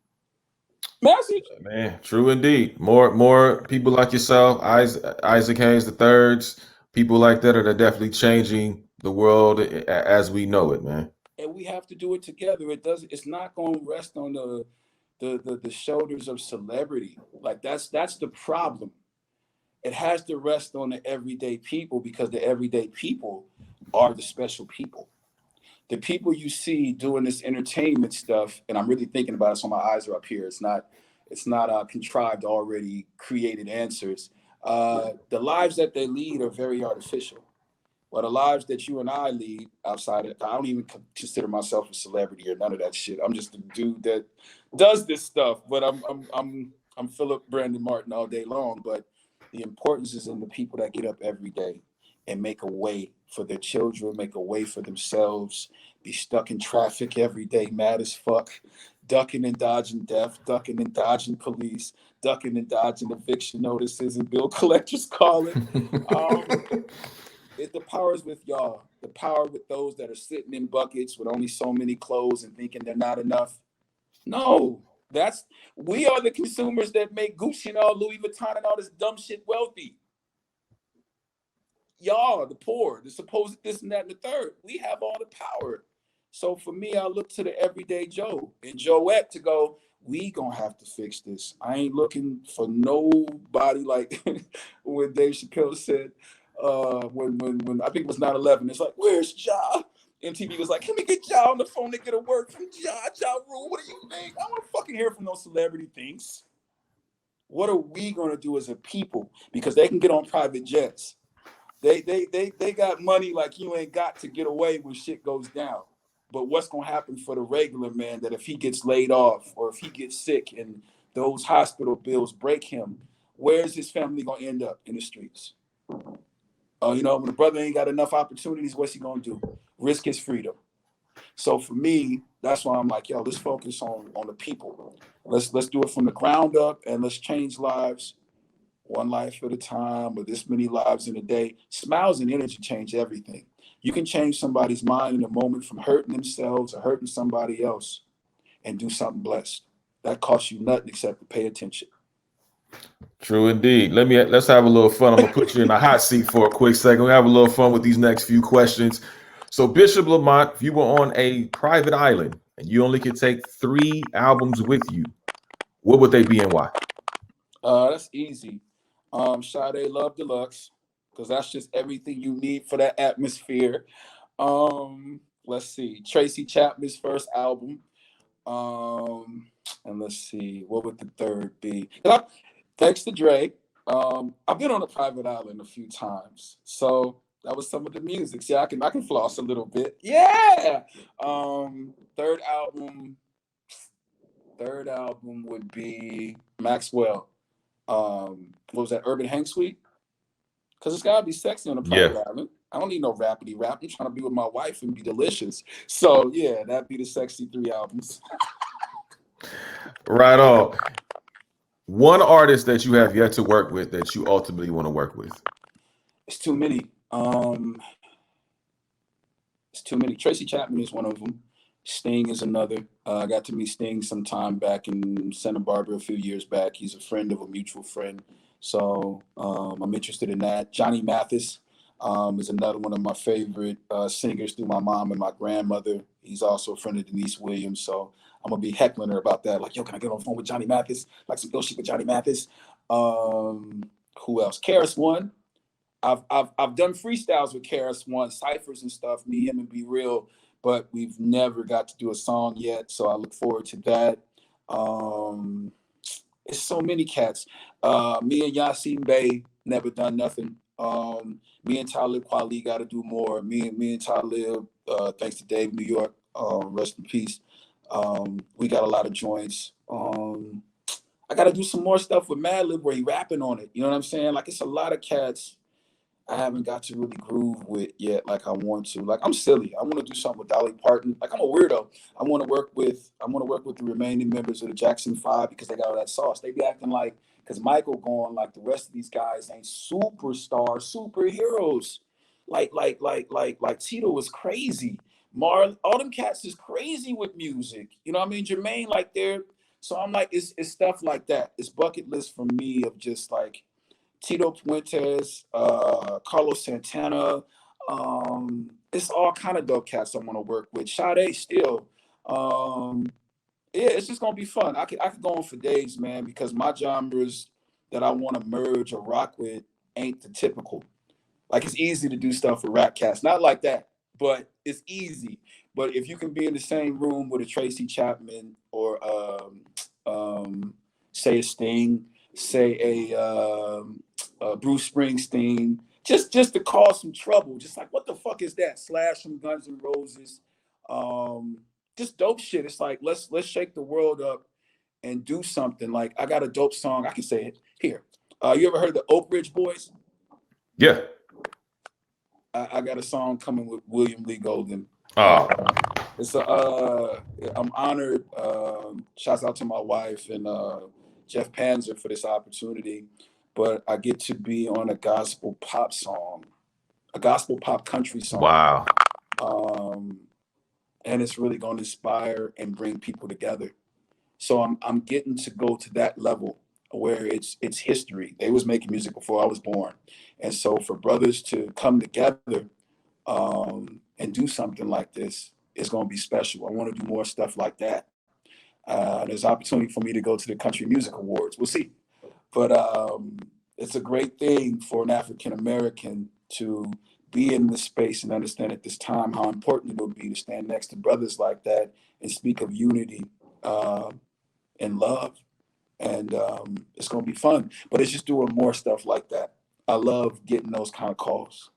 Speaker 2: Message.
Speaker 1: Man, true indeed. More people like yourself, Isaac Hayes the thirds, people like that are definitely changing the world as we know it, man.
Speaker 2: And we have to do it together. It's not gonna rest on the shoulders of celebrity. Like that's the problem. It has to rest on the everyday people, because the everyday people are the special people. The people you see doing this entertainment stuff, and I'm really thinking about it, so my eyes are up here. It's not contrived, already created answers. The lives that they lead are very artificial. But the lives that you and I lead outside of, I don't even consider myself a celebrity or none of that shit. I'm just a dude that does this stuff. But I'm Philip Brandon Martin all day long. But the importance is in the people that get up every day and make a way for their children, make a way for themselves, be stuck in traffic every day, mad as fuck, ducking and dodging death, ducking and dodging police, ducking and dodging eviction notices and bill collectors calling. Um, the power is with y'all. The power with those that are sitting in buckets with only so many clothes and thinking they're not enough. No, we are the consumers that make Gucci and all Louis Vuitton and all this dumb shit wealthy. Y'all, the poor, the supposed this and that and the third. We have all the power. So for me, I look to the everyday Joe and Joette to go, we gonna have to fix this. I ain't looking for nobody like when Dave Chappelle said, when I think it was 9/11, it's like, where's Ja? MTV was like, can we get Ja on the phone to get a word from Ja Rule? What do you think? I want to fucking hear from those celebrity things. What are we gonna do as a people? Because they can get on private jets. They got money like you ain't got to get away when shit goes down. But what's gonna happen for the regular man that if he gets laid off or if he gets sick and those hospital bills break him, where's his family gonna end up? In the streets? When the brother ain't got enough opportunities, what's he gonna do? Risk his freedom. So for me, that's why I'm like, yo, let's focus on the people. Let's do it from the ground up and let's change lives one life at a time, or this many lives in a day. Smiles and energy change everything. You can change somebody's mind in a moment from hurting themselves or hurting somebody else and do something blessed. That costs you nothing except to pay attention.
Speaker 1: True indeed. Let's have a little fun. I'm gonna put you in the hot seat for a quick second. We have a little fun with these next few questions. So, Bishop Lamont, if you were on a private island and you only could take 3 albums with you, what would they be and why?
Speaker 2: That's easy. Sade Love Deluxe, because that's just everything you need for that atmosphere. Let's see, Tracy Chapman's first album. And let's see, what would the third be? Thanks to Drake. I've been on a private island a few times, so that was some of the music. See, I can floss a little bit. Yeah. Third album. Third album would be Maxwell. What was that? Urban Hang Suite. Because it's gotta be sexy on the
Speaker 1: Yeah.
Speaker 2: private island. I don't need no rapidy rap. I'm trying to be with my wife and be delicious. So yeah, that'd be the sexy 3 albums.
Speaker 1: Right on. One artist that you have yet to work with that you ultimately want to work with.
Speaker 2: It's too many. It's too many. Tracy Chapman is one of them. Sting is another. I got to meet Sting sometime back in Santa Barbara a few years back. He's a friend of a mutual friend. So I'm interested in that. Johnny Mathis is another one of my favorite singers through my mom and my grandmother. He's also a friend of Denise Williams. So I'm going to be heckling her about that. Like, yo, can I get on the phone with Johnny Mathis? Like some go shit with Johnny Mathis. Who else? Karis One. I've done freestyles with Karis One, ciphers and stuff, me, him, and Be Real, but we've never got to do a song yet. So I look forward to that. It's so many cats. Me and Yasin Bey never done nothing. Me and Talib Kweli got to do more. Me and Talib, thanks to Dave New York, rest in peace. We got a lot of joints. I got to do some more stuff with Madlib where he rapping on it. You know what I'm saying? Like it's a lot of cats I haven't got to really groove with yet, like I want to. Like I'm silly. I want to do something with Dolly Parton. Like I'm a weirdo. I want to work with the remaining members of the Jackson Five because they got all that sauce. They be acting like because Michael going like the rest of these guys ain't superheroes. Like Tito was crazy. All them cats is crazy with music. You know what I mean? Jermaine, like they're so I'm like it's stuff like that. It's bucket list for me of just like Tito Puentes, Carlos Santana. It's all kind of dope cats I want to work with. Sade still. Yeah, it's just gonna be fun. I could go on for days, man, because my genres that I want to merge or rock with ain't the typical. Like it's easy to do stuff with rap cats, not like that, but it's easy. But if you can be in the same room with a Tracy Chapman or say a Sting, say a Bruce Springsteen, just to cause some trouble, just like what the fuck is that? Slash from Guns N' Roses, um, just dope shit. It's like let's shake the world up and do something. Like I got a dope song, I can say it here. You ever heard the Oak Ridge Boys?
Speaker 1: Yeah.
Speaker 2: I got a song coming with William Lee Golden.
Speaker 1: Oh,
Speaker 2: It's a I'm honored. Shouts out to my wife and Jeff Panzer for this opportunity. But I get to be on a gospel pop song, a gospel pop country song,
Speaker 1: wow.
Speaker 2: um, and it's really going to inspire and bring people together. So I'm getting to go to that level where it's history. They was making music before I was born, and so for brothers to come together and do something like this is going to be special. I want to do more stuff like that. There's opportunity for me to go to the Country Music Awards. We'll see, but it's a great thing for an African American to be in this space and understand at this time how important it will be to stand next to brothers like that and speak of unity uh, and love. And it's going to be fun, but it's just doing more stuff like that. I love getting those kind of calls.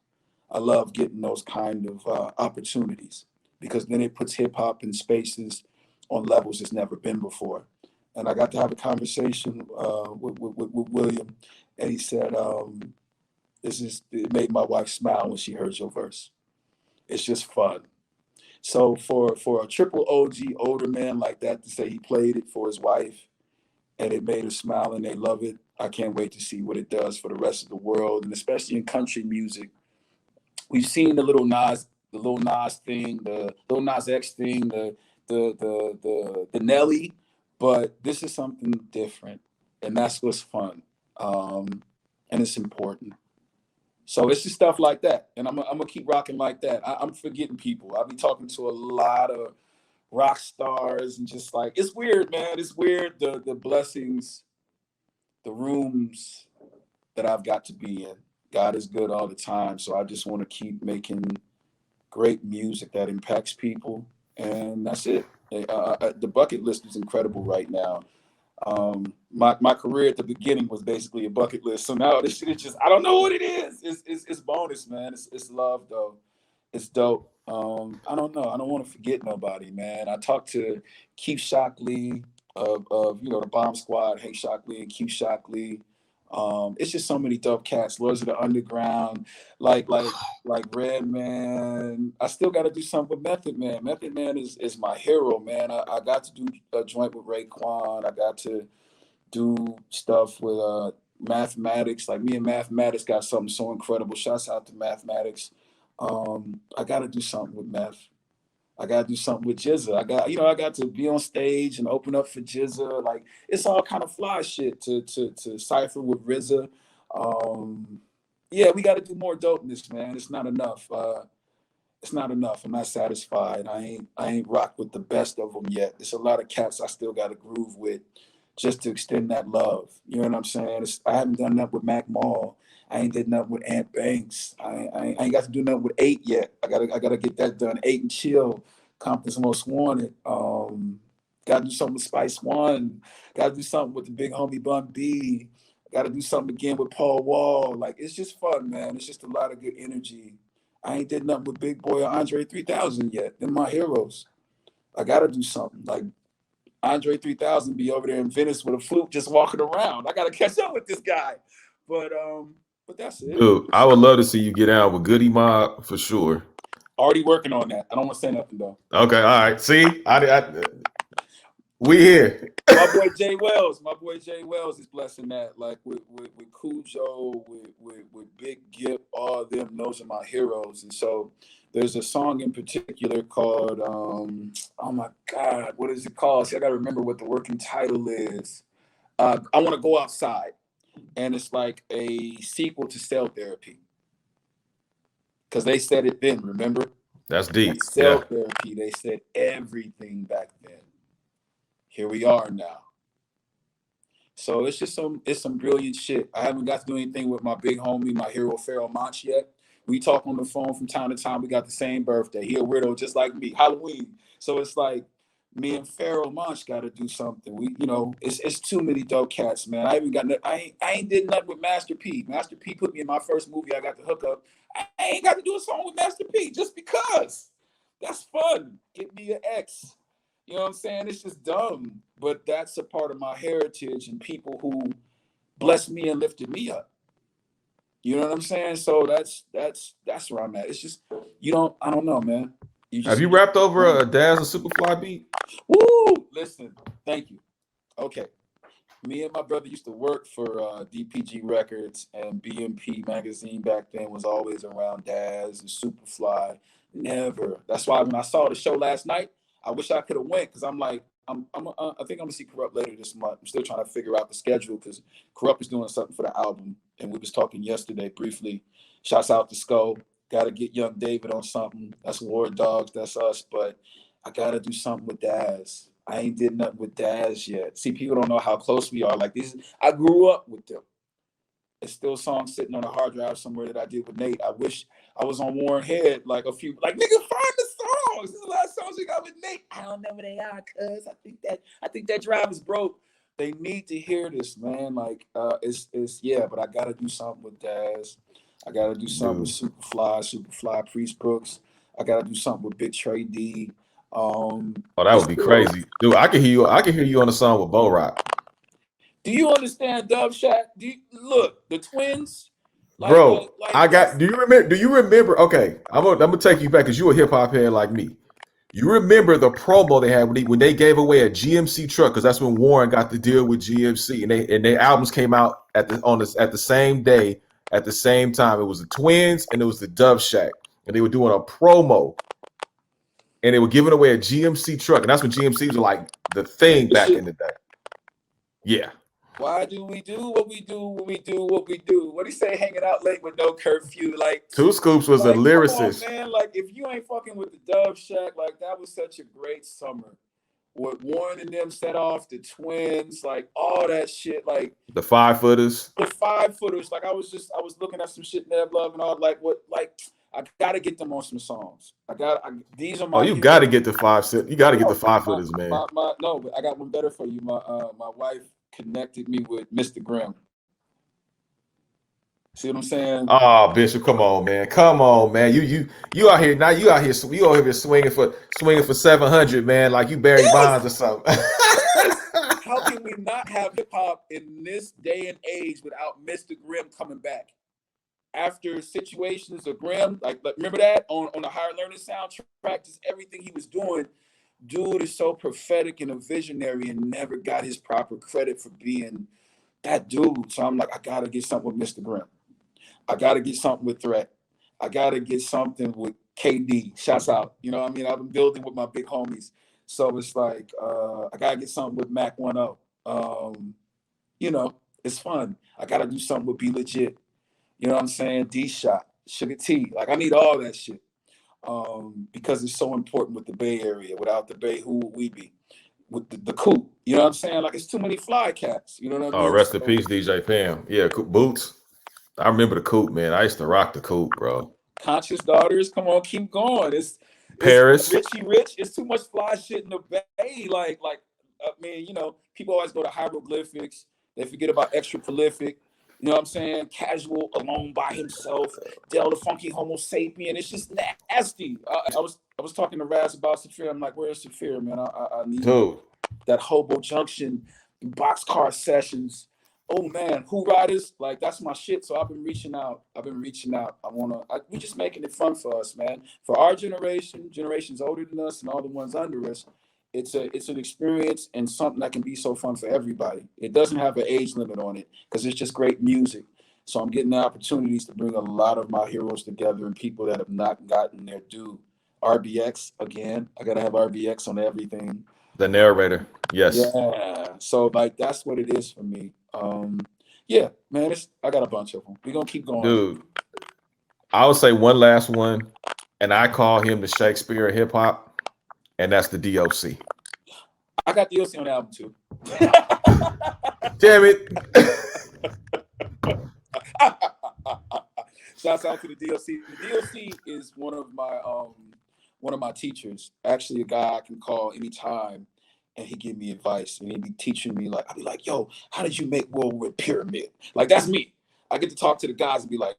Speaker 2: I love getting those kind of opportunities because then it puts hip hop in spaces on levels it's never been before. And I got to have a conversation with William, and he said, it made my wife smile when she heard your verse. It's just fun. So for a triple OG older man like that to say he played it for his wife and it made her smile and they love it, I can't wait to see what it does for the rest of the world and especially in country music. We've seen the little Nas thing, the little Nas X thing, the Nelly, but this is something different, and that's what's fun, and it's important. So it's just stuff like that, and I'm gonna keep rocking like that. I'm forgetting people. I'll be talking to a lot of rock stars and just like it's weird, man. It's weird the blessings, the rooms that I've got to be in. God is good all the time, so I just want to keep making great music that impacts people, and that's it. The bucket list is incredible right now. My career at the beginning was basically a bucket list, so now this shit is just I don't know what it is. It's bonus, man. It's love though. It's dope. I don't know. I don't want to forget nobody, man. I talked to Keith Shockley of the Bomb Squad, Hank Shockley and Keith Shockley. It's just so many dope cats. Lords of the Underground, like Redman. I still got to do something with Method Man. Method Man is my hero, man. I got to do a joint with Raekwon. I got to do stuff with Mathematics. Like me and Mathematics got something so incredible. Shouts out to Mathematics. I got to do something with Meth. I gotta do something with Jizza. I got to be on stage and open up for Jizza. Like it's all kind of fly shit to cipher with RZA. Yeah, we got to do more dopeness, man. It's not enough. It's not enough. I'm not satisfied. I ain't rocked with the best of them yet. There's a lot of cats I still got to groove with, just to extend that love. You know what I'm saying? I haven't done that with Mac Mall. I ain't did nothing with Ant Banks. I ain't got to do nothing with 8 yet. I gotta get that done. 8 and Chill, Compton's Most Wanted. Gotta do something with Spice One. Gotta do something with the big homie Bun B. Gotta do something again with Paul Wall. Like it's just fun, man. It's just a lot of good energy. I ain't did nothing with Big Boy or Andre 3000 yet. They're my heroes. I gotta do something. Like Andre 3000 be over there in Venice with a flute just walking around. I gotta catch up with this guy. But that's it.
Speaker 1: Dude, I would love to see you get out with Goody Mob for sure.
Speaker 2: Already working on that. I don't want to say nothing though.
Speaker 1: Okay, all right. See, we here.
Speaker 2: My boy Jay Wells is blessing that. Like with Cujo, with Big Gip, all of them. Those are my heroes. And so there's a song in particular called oh my God, what is it called? See, I gotta remember what the working title is. I Want to Go Outside, and it's like a sequel to Cell Therapy, because they said it then. Remember?
Speaker 1: That's deep.
Speaker 2: Cell Therapy. They said everything back then. Here we are now. So it's just some brilliant shit. I haven't got to do anything with my big homie, my hero Pharaoh Monch yet. We talk on the phone from time to time. We got the same birthday. He a weirdo just like me. Halloween. So it's like me and Pharaoh Monch got to do something. It's too many dope cats, man. I ain't did nothing with Master P. Master P put me in my first movie. I got the hookup. I ain't got to do a song with Master P just because. That's fun. Get me an X. You know what I'm saying? It's just dumb, but that's a part of my heritage and people who blessed me and lifted me up. You know what I'm saying? So that's where I'm at. It's just I don't know, man.
Speaker 1: Have you rapped over a Daz Soopafly beat?
Speaker 2: Woo! Listen, thank you. Okay. Me and my brother used to work for DPG Records, and BMP magazine back then was always around Daz and Soopafly. Never. That's why when I saw the show last night, I wish I could have went, because I'm like, I think I'm gonna see Corrupt later this month. I'm still trying to figure out the schedule because Corrupt is doing something for the album, and we was talking yesterday briefly. Shouts out to Skull. Got to get Young David on something. That's War Dogs. That's us. But I got to do something with Daz. I ain't did nothing with Daz yet. See, people don't know how close we are. Like these, I grew up with them. It's still songs sitting on a hard drive somewhere that I did with Nate. I wish I was on Warren Head, like nigga, find the songs. This is the last songs we got with Nate. I don't know where they are, cuz I think that drive is broke. They need to hear this, man. Like yeah, but I gotta do something with Daz. I gotta do something with Superfly, Priest Brooks. I gotta do something with Big Trey D.
Speaker 1: Oh, that would be crazy. Dude, I can hear you on the song with Bo Rock.
Speaker 2: Do you understand Dub Shack? Look, the twins?
Speaker 1: Bro, do you remember? Okay, I'm gonna take you back because you a hip hop head like me. You remember the promo they had when they gave away a GMC truck, because that's when Warren got the deal with GMC, and their albums came out at the same day, at the same time. It was the Twins and it was the Dub Shack, and they were doing a promo, and they were giving away a GMC truck, and that's when GMCs were like the thing back in the day. Yeah.
Speaker 2: Why do we do what we do when we do what we do? What do you say? Hanging out late with no curfew. Like
Speaker 1: Two Scoops was a lyricist.
Speaker 2: Come on, man. Like if you ain't fucking with the Dub Shack, like that was such a great summer. What Warren and them set off, the Twins, like all that shit, like
Speaker 1: the 5-footers.
Speaker 2: The 5-footers. Like I was looking at some shit Nev Love and all, like what, like I gotta get them on some songs. These are my.
Speaker 1: Oh, you gotta get the 5-foot. You gotta get the 5-footers, man.
Speaker 2: No, but I got one better for you. My wife connected me with Mr. Grimm. See what I'm saying?
Speaker 1: Oh, Bishop, come on, man. Come on, man. You out here now. You out here swinging for 700, man. Like you Barry Bonds or
Speaker 2: Yes,
Speaker 1: something.
Speaker 2: yes. How can we not have hip hop in this day and age without Mr. Grimm coming back? After situations of Grimm, like remember that on the Higher Learning soundtrack, just everything he was doing. Dude is so prophetic and a visionary and never got his proper credit for being that dude. So I'm like, I gotta get something with Mr. Grimm. I gotta get something with Threat. I gotta get something with KD. Shouts out. You know what I mean? I've been building with my big homies. So it's like I gotta get something with Mac 10. You know, it's fun. I gotta do something with Be Legit. You know what I'm saying? D Shot, Sugar T. Like I need all that shit. Because it's so important with the Bay Area. Without the Bay, who would we be? With the Coop. You know what I'm saying? Like it's too many fly cats. You know what I
Speaker 1: Oh,
Speaker 2: mean?
Speaker 1: rest in
Speaker 2: So
Speaker 1: peace, DJ Pam. Yeah, Boots. I remember the coupe, man. I used to rock the coupe, bro.
Speaker 2: Conscious Daughters, come on, keep going. It's
Speaker 1: Paris.
Speaker 2: Richie Rich. It's too much fly shit in the Bay. Like I mean, you know, people always go to hieroglyphics. They forget about extra prolific. You know what I'm saying? Casual, alone by himself. Del the funky Homo sapien. It's just nasty. I was talking to Raz about Saphir. I'm like, where's Saphir, man? I need
Speaker 1: Dude.
Speaker 2: that Hobo Junction boxcar sessions. Oh man, Who Riders, like that's my shit. So I've been reaching out. We just making it fun for us, man. For our generation, generations older than us, and all the ones under us. It's an experience and something that can be so fun for everybody. It doesn't have an age limit on it because it's just great music. So I'm getting the opportunities to bring a lot of my heroes together and people that have not gotten their due. RBX again. I gotta have RBX on everything.
Speaker 1: The narrator. Yes.
Speaker 2: Yeah. So like that's what it is for me. Yeah, man, I got a bunch of them. We're gonna keep going.
Speaker 1: Dude. I would say one last one, and I call him the Shakespeare of hip hop, and that's the DOC.
Speaker 2: I got the DLC on the album too.
Speaker 1: Damn it.
Speaker 2: Shouts out to the DLC. The DLC is one of my teachers. Actually, a guy I can call anytime, and he give me advice, and he be teaching me like I'll be like, "Yo, how did you make World War Pyramid?" Like that's me. I get to talk to the guys and be like,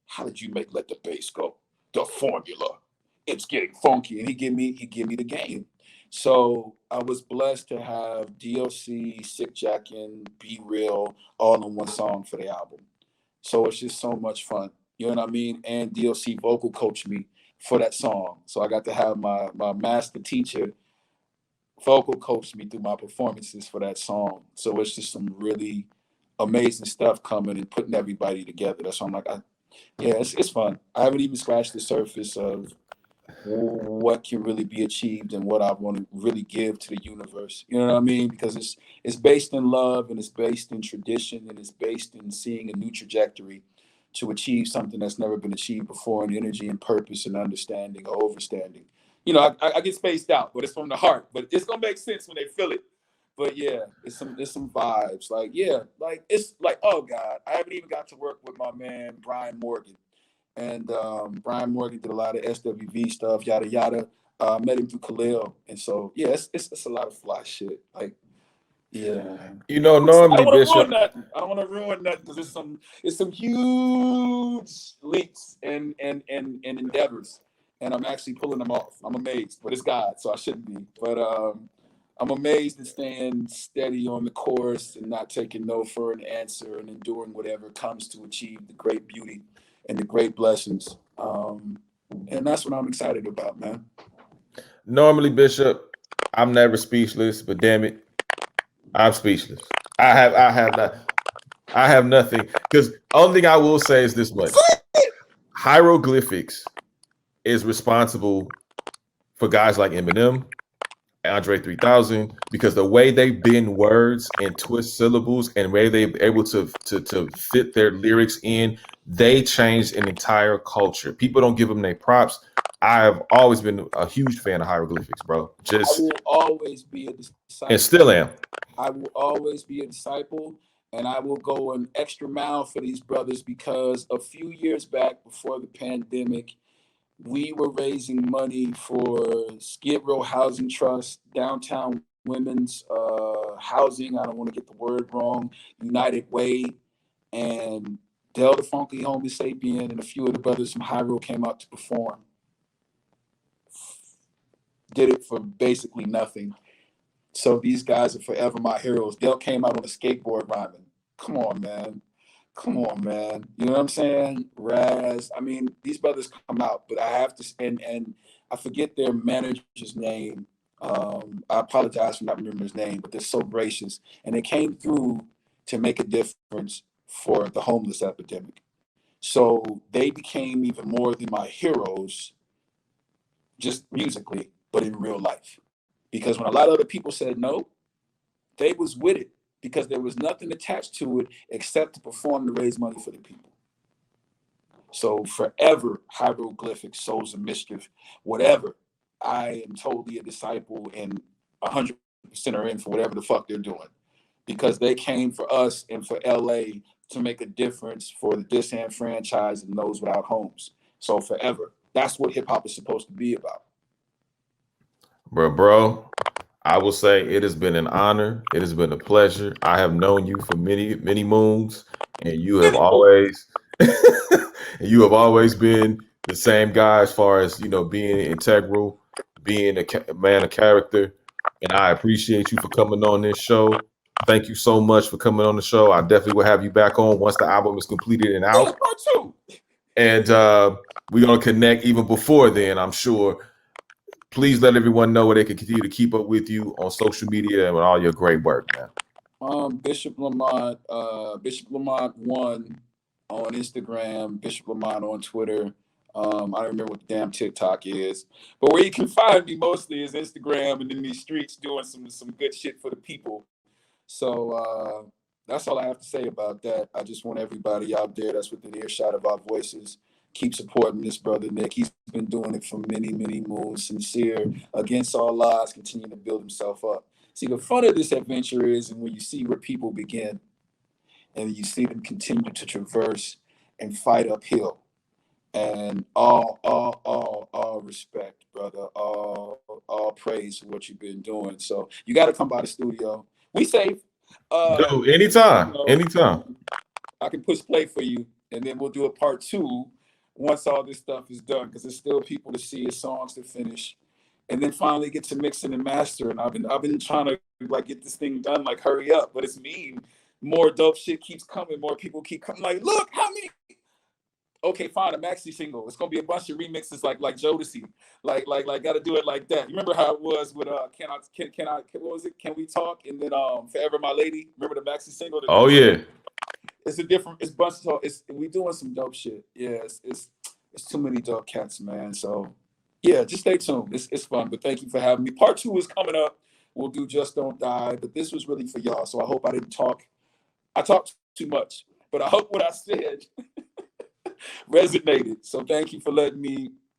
Speaker 2: "How did you make Let the Bass Go? The formula. It's getting funky." And he give me the game. So I was blessed to have DLC, Sick Jackin, Be Real, all in one song for the album. So it's just so much fun. You know what I mean? And DLC vocal coached me for that song. So I got to have my master teacher vocal coach me through my performances for that song. So it's just some really amazing stuff coming and putting everybody together. That's why I'm like, yeah, it's fun. I haven't even scratched the surface of what can really be achieved and what I want to really give to the universe. You know what I mean? Because it's based in love and it's based in tradition and it's based in seeing a new trajectory to achieve something that's never been achieved before in energy and purpose and understanding or overstanding. You know, I get spaced out, but it's from the heart. But it's gonna make sense when they feel it. But yeah, it's some vibes. Like, yeah, like it's like, oh God, I haven't even got to work with my man Brian Morgan. And Brian Morgan did a lot of SWV stuff, yada yada. Met him through Khalil, and so yeah, it's a lot of fly shit. Like, yeah,
Speaker 1: You know,
Speaker 2: I don't
Speaker 1: normally,
Speaker 2: want to ruin
Speaker 1: Bishop,
Speaker 2: nothing. I don't want to ruin nothing because it's some huge leaks and endeavors, and I'm actually pulling them off. I'm amazed, but it's God, so I shouldn't be. But I'm amazed at staying steady on the course and not taking no for an answer and enduring whatever comes to achieve the great beauty and the great blessings. And that's what I'm excited about, man.
Speaker 1: normally, Bishop, I'm never speechless, but damn it, I'm speechless. I have nothing. Because only thing I will say is this much. Hieroglyphics is responsible for guys like Eminem, Andre 3000, because the way they bend words and twist syllables and way they're able to fit their lyrics in, they changed an entire culture. People don't give them their props. I have always been a huge fan of hieroglyphics, bro.
Speaker 2: I
Speaker 1: Just
Speaker 2: will always be a
Speaker 1: and
Speaker 2: disciple.
Speaker 1: still am.
Speaker 2: I will always be a disciple, and I will go an extra mile for these brothers because a few years back, before the pandemic, we were raising money for Skid Row Housing Trust, Downtown Women's Housing. I don't want to get the word wrong. United Way, and Del the Funky Homo Sapien and a few of the brothers from Hyrule came out to perform. Did it for basically nothing. So these guys are forever my heroes. Del came out on a skateboard rhyming. Come on, man. Come on, man. You know what I'm saying? Raz. I mean, these brothers come out, but I have to, and I forget their manager's name. I apologize for not remembering his name, but they're so gracious. And they came through to make a difference for the homeless epidemic. So they became even more than my heroes, just musically, but in real life. Because when a lot of other people said no, they was with it because there was nothing attached to it except to perform to raise money for the people. So forever, hieroglyphics, souls of mischief, whatever. I am totally a disciple and 100% are in for whatever the fuck they're doing because they came for us and for LA to make a difference for the disenfranchised and those without homes. So forever, that's what hip hop is supposed to be about.
Speaker 1: Bro, I will say it has been an honor. It has been a pleasure. I have known you for many, many moons, and you have always, you have always been the same guy as far as being integral, being a man of character. And I appreciate you for coming on this show. Thank you so much for coming on the show. I definitely will have you back on once the album is completed and out.
Speaker 2: Part two.
Speaker 1: And we're gonna connect even before then, I'm sure. Please let everyone know where they can continue to keep up with you on social media and with all your great work, man.
Speaker 2: Bishop Lamont, Bishop Lamont 1 on Instagram, Bishop Lamont on Twitter. I don't remember what the damn TikTok is, but where you can find me mostly is Instagram and in these streets doing some good shit for the people. So that's all I have to say about that. I just want everybody out there that's within earshot of our voices, keep supporting this brother Nick. He's been doing it for many, many moons, sincere, against all odds, continuing to build himself up. See, the fun of this adventure is when you see where people begin and you see them continue to traverse and fight uphill. And all respect, brother. All praise for what you've been doing. So you got to come by the studio. We safe.
Speaker 1: Dude, anytime. Anytime.
Speaker 2: I can push play for you, and then we'll do a part 2 once all this stuff is done, because there's still people to see, his songs to finish, and then finally get to mixing and mastering. I've been trying to like get this thing done, like hurry up, but it's mean. More dope shit keeps coming. More people keep coming. Like, look how many. Okay, fine, a maxi single. It's gonna be a bunch of remixes like Jodeci. Like gotta do it like that. You remember how it was with can what was it? Can We Talk? And then Forever My Lady. Remember the maxi single?
Speaker 1: Oh yeah.
Speaker 2: It's a different, it's bunch of, we doing some dope shit. Yeah, it's too many dope cats, man. So yeah, just stay tuned. It's fun, but thank you for having me. Part 2 is coming up. We'll do Just Don't Die, but this was really for y'all. So I hope I didn't talk. I talked too much, but I hope what I said resonated. So thank you for letting me